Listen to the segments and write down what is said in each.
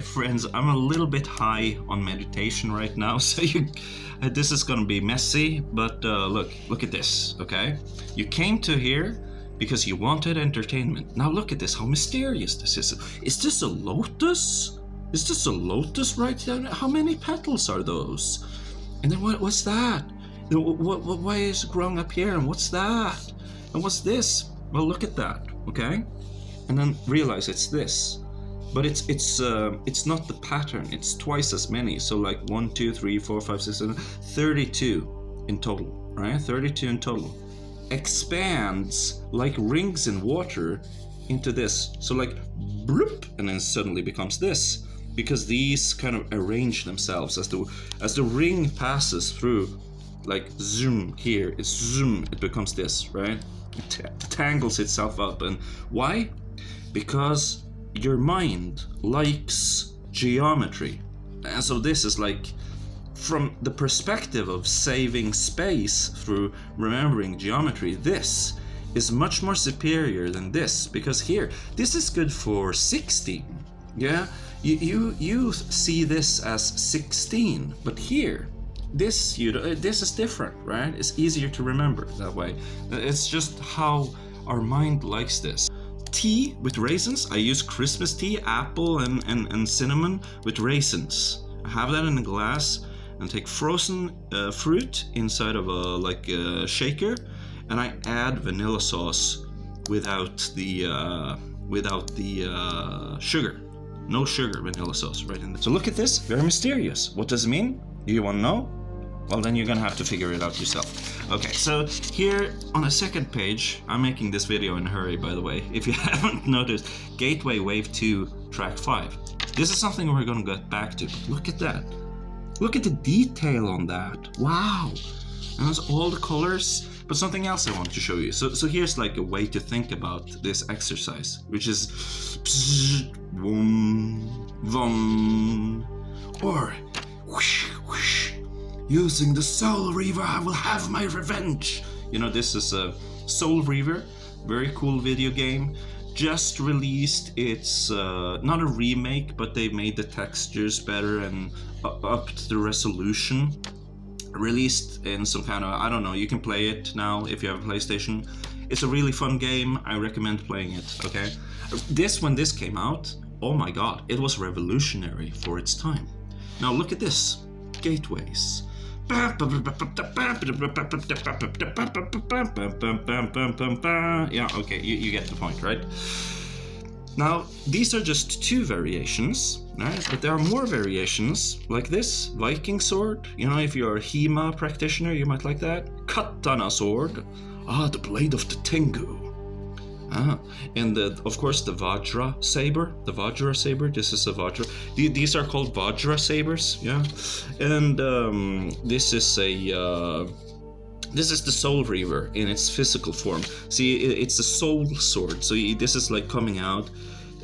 friends, I'm a little bit high on meditation right now, so this is gonna be messy, but look at this, okay? You came to here because you wanted entertainment. Now look at this, how mysterious this is. Is this a lotus? Is this a lotus right there? How many petals are those? And then what's that? Why is it growing up here? And what's that? And what's this? Well, look at that, okay? And then realize it's this. But it's not the pattern. It's twice as many. So like 1, 2, 3, 4, 5, 6, 7, 32 in total, right? 32 in total. Expands like rings in water into this. So like bloop, and then suddenly becomes this, because these kind of arrange themselves as the ring passes through. Like zoom here, it's zoom, it becomes this, right? It tangles itself up. And why? Because your mind likes geometry. And so this is like, from the perspective of saving space through remembering geometry, this is much more superior than this, because here, this is good for 16. Yeah, you see this as 16, but here, this is different, right? It's easier to remember that way. It's just how our mind likes this. Tea with raisins. I use Christmas tea, apple and cinnamon with raisins. I have that in a glass and take frozen fruit inside of a shaker, and I add vanilla sauce without the sugar. No sugar, vanilla sauce right in there. So look at this, very mysterious. What does it mean? Do you want to know? Well, then you're gonna have to figure it out yourself. Okay, so here on a second page, I'm making this video in a hurry, by the way, if you haven't noticed, Gateway Wave 2, Track 5. This is something we're gonna get back to. Look at that. Look at the detail on that. Wow. And that's all the colors. But something else I want to show you. So here's like a way to think about this exercise, which is psh, vroom, vom, or whoosh, whoosh. Using the Soul Reaver, I will have my revenge. You know, this is a Soul Reaver, very cool video game. Just released. It's not a remake, but they made the textures better and upped the resolution. Released in some kind of, I don't know, you can play it now if you have a PlayStation. It's a really fun game. I recommend playing it, okay? When this came out, oh my god, it was revolutionary for its time. Now look at this. Gateways. Yeah, okay, you get the point, right? Now, these are just 2 variations, right? But there are more variations, like this, Viking sword. You know, if you're a HEMA practitioner, you might like that. Katana sword. The blade of the Tengu. And of course the Vajra saber. The Vajra saber, this is a Vajra. These are called Vajra sabers, yeah. And this is the Soul Reaver in its physical form. See, it's a soul sword. So this is like coming out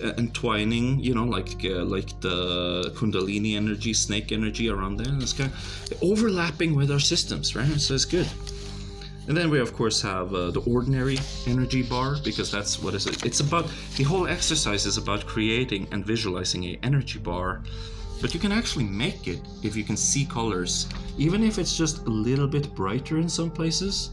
and twining, you know, like the Kundalini energy, snake energy around there. It's kind of overlapping with our systems, right? So it's good. And then we of course have the ordinary energy bar, because that's what is it. It's about, the whole exercise is about creating and visualizing an energy bar. But you can actually make it if you can see colors. Even if it's just a little bit brighter in some places,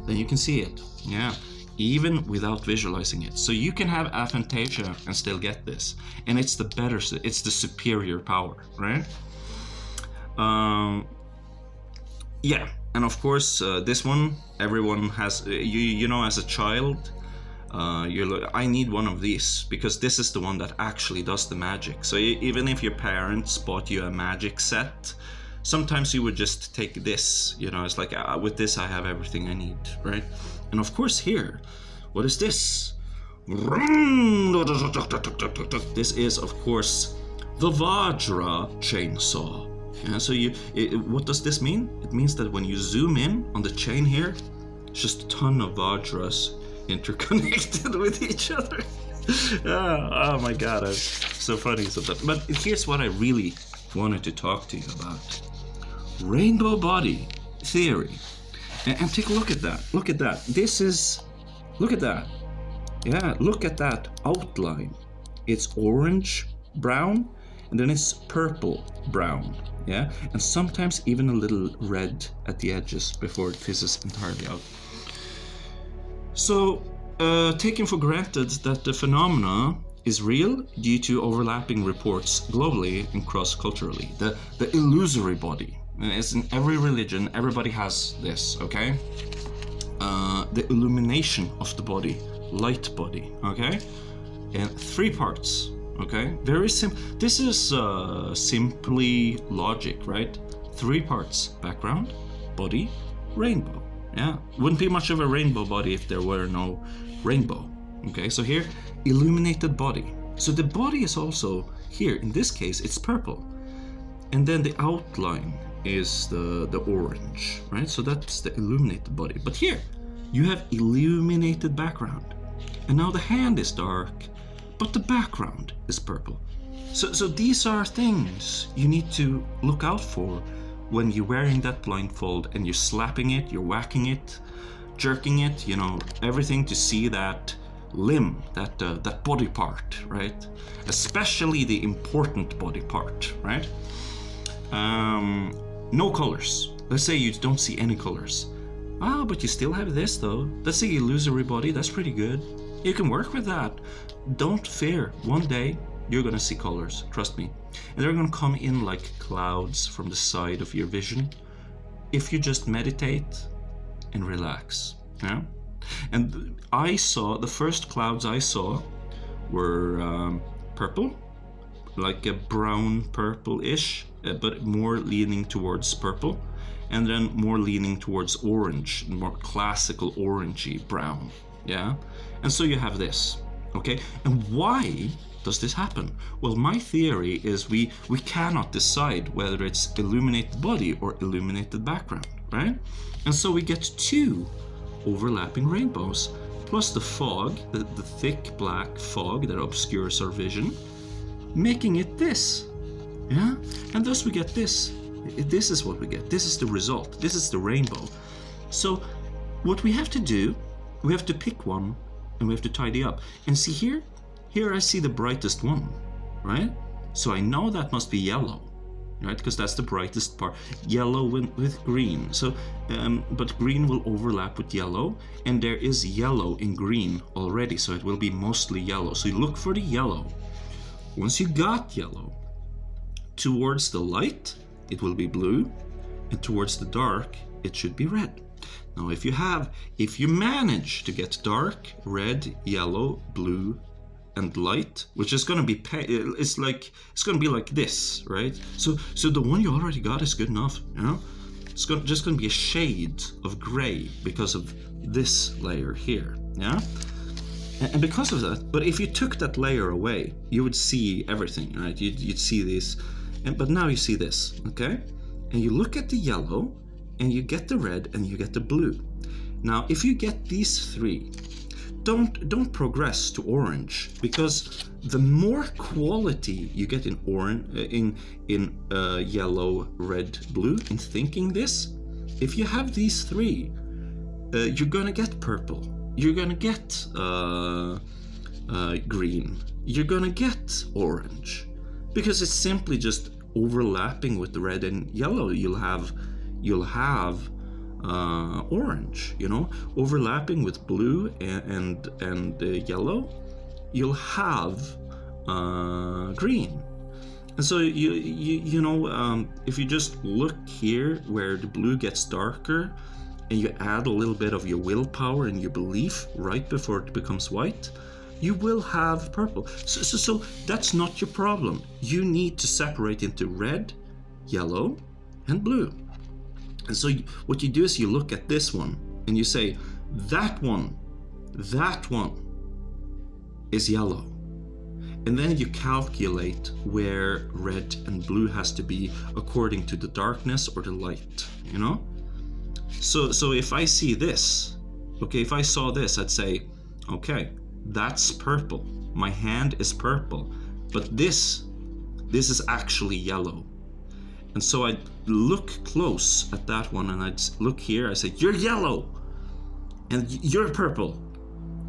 then you can see it. Yeah, even without visualizing it. So you can have aphantasia and still get this. And it's it's the superior power, right? Yeah, and of course this one, everyone has, you know, as a child, you're like, I need one of these, because this is the one that actually does the magic. So even if your parents bought you a magic set, sometimes you would just take this, you know, it's like, with this I have everything I need, right? And of course here, what is this? This is of course the Vajra chainsaw. Yeah, so what does this mean? It means that when you zoom in on the chain here, it's just a ton of Vajras interconnected with each other. Oh my god, it's so funny. But here's what I really wanted to talk to you about. Rainbow body theory. And take a look at that. Look at that. Look at that. Yeah, look at that outline. It's orange, brown, and then it's purple brown, yeah, and sometimes even a little red at the edges before it fizzes entirely out. So taking for granted that the phenomena is real due to overlapping reports globally and cross-culturally. The illusory body. It's in every religion, everybody has this, okay? The illumination of the body, light body, okay? And 3 parts, okay? Very simple. This is simply logic, right? 3 parts: background, body, rainbow. Yeah, wouldn't be much of a rainbow body if there were no rainbow. Okay, so here, illuminated body. So the body is also here. In this case, it's purple, and then the outline is the orange, right? So that's the illuminated body. But here, you have illuminated background, and now the hand is dark, but the background is purple. So these are things you need to look out for when you're wearing that blindfold and you're slapping it, you're whacking it, jerking it, you know, everything to see that limb, that body part, right? Especially the important body part, right? No colors. Let's say you don't see any colors. Ah, but you still have this though. That's the illusory body. That's pretty good. You can work with that. Don't fear. One day you're gonna see colors. Trust me. And they're gonna come in like clouds from the side of your vision if you just meditate and relax. Yeah. And I saw the first clouds I saw were purple, like a brown purple-ish, but more leaning towards purple, and then more leaning towards orange, more classical orangey brown. Yeah. And so you have this. Okay. And why does this happen? Well, my theory is we cannot decide whether it's illuminated body or illuminated background, right? And so we get 2 overlapping rainbows, plus the fog, the thick black fog that obscures our vision, making it this. Yeah? And thus we get this. This is what we get. This is the result. This is the rainbow. So what we have to do, we have to pick one and we have to tidy up. And see here? Here I see the brightest one, right? So I know that must be yellow, right? Because that's the brightest part. Yellow with green. So, but green will overlap with yellow, and there is yellow in green already, so it will be mostly yellow. So you look for the yellow. Once you got yellow, towards the light, it will be blue, and towards the dark, it should be red. Now, if you manage to get dark, red, yellow, blue, and light, which is going to be it's going to be like this, right? So the one you already got is good enough, you know? It's just going to be a shade of gray because of this layer here, yeah? And because of that, but if you took that layer away, you would see everything, right? You'd see this, but now you see this, okay? And you look at the yellow, and you get the red, and you get the blue. Now, if you get these 3, don't progress to orange, because the more quality you get in orange, in yellow, red, blue, in thinking this, if you have these 3, you're gonna get purple, you're gonna get green, you're gonna get orange, because it's simply just overlapping with the red and yellow. You'll have orange, you know, overlapping with blue and yellow, you'll have green. And so you know, if you just look here where the blue gets darker, and you add a little bit of your willpower and your belief right before it becomes white, you will have purple. So that's not your problem. You need to separate into red, yellow, and blue. And so what you do is you look at this one and you say, that one is yellow. And then you calculate where red and blue has to be according to the darkness or the light, you know? So if I see this, okay, if I saw this, I'd say, okay, that's purple. My hand is purple, but this is actually yellow. And so I'd look close at that one, and I'd look here, I say, you're yellow, and you're purple,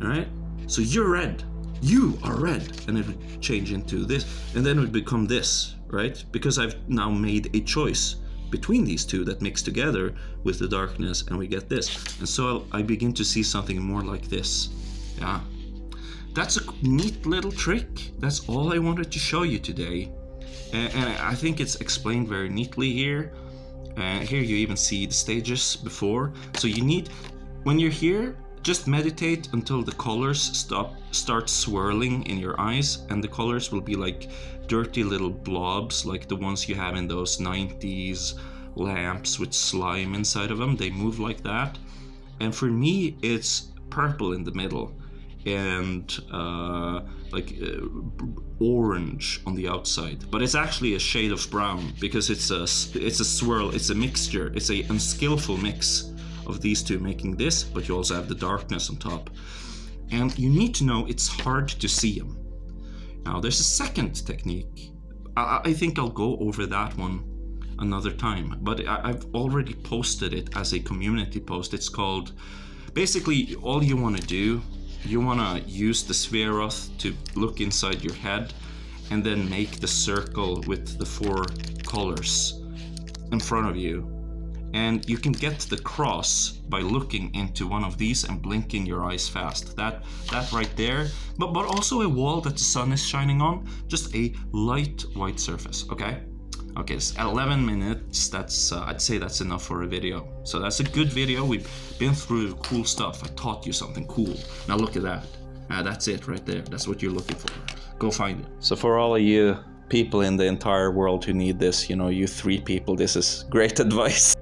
all right? So you're red, you are red, and it would change into this, and then it would become this, right? Because I've now made a choice between these two that mix together with the darkness, and we get this. And so I begin to see something more like this. Yeah. That's a neat little trick. That's all I wanted to show you today. And I think it's explained very neatly here. Here you even see the stages before. So you need, when you're here, just meditate until the colors start swirling in your eyes, and the colors will be like dirty little blobs, like the ones you have in those 90s lamps with slime inside of them. They move like that. And for me, it's purple in the middle, and orange on the outside, but it's actually a shade of brown because it's a swirl, it's a mixture, it's a unskillful mix of these two making this, but you also have the darkness on top. And you need to know it's hard to see them. Now there's a second technique. I think I'll go over that one another time, but I've already posted it as a community post. It's called, basically all you want to do, you want to use the Sverroth to look inside your head and then make the circle with the 4 colors in front of you. And you can get the cross by looking into one of these and blinking your eyes fast. That right there, but also a wall that the sun is shining on, just a light white surface, okay? Okay, it's 11 minutes, that's I'd say that's enough for a video. So that's a good video, we've been through cool stuff, I taught you something cool. Now look at that, that's it right there, that's what you're looking for. Go find it. So for all of you people in the entire world who need this, you know, you 3 people, this is great advice.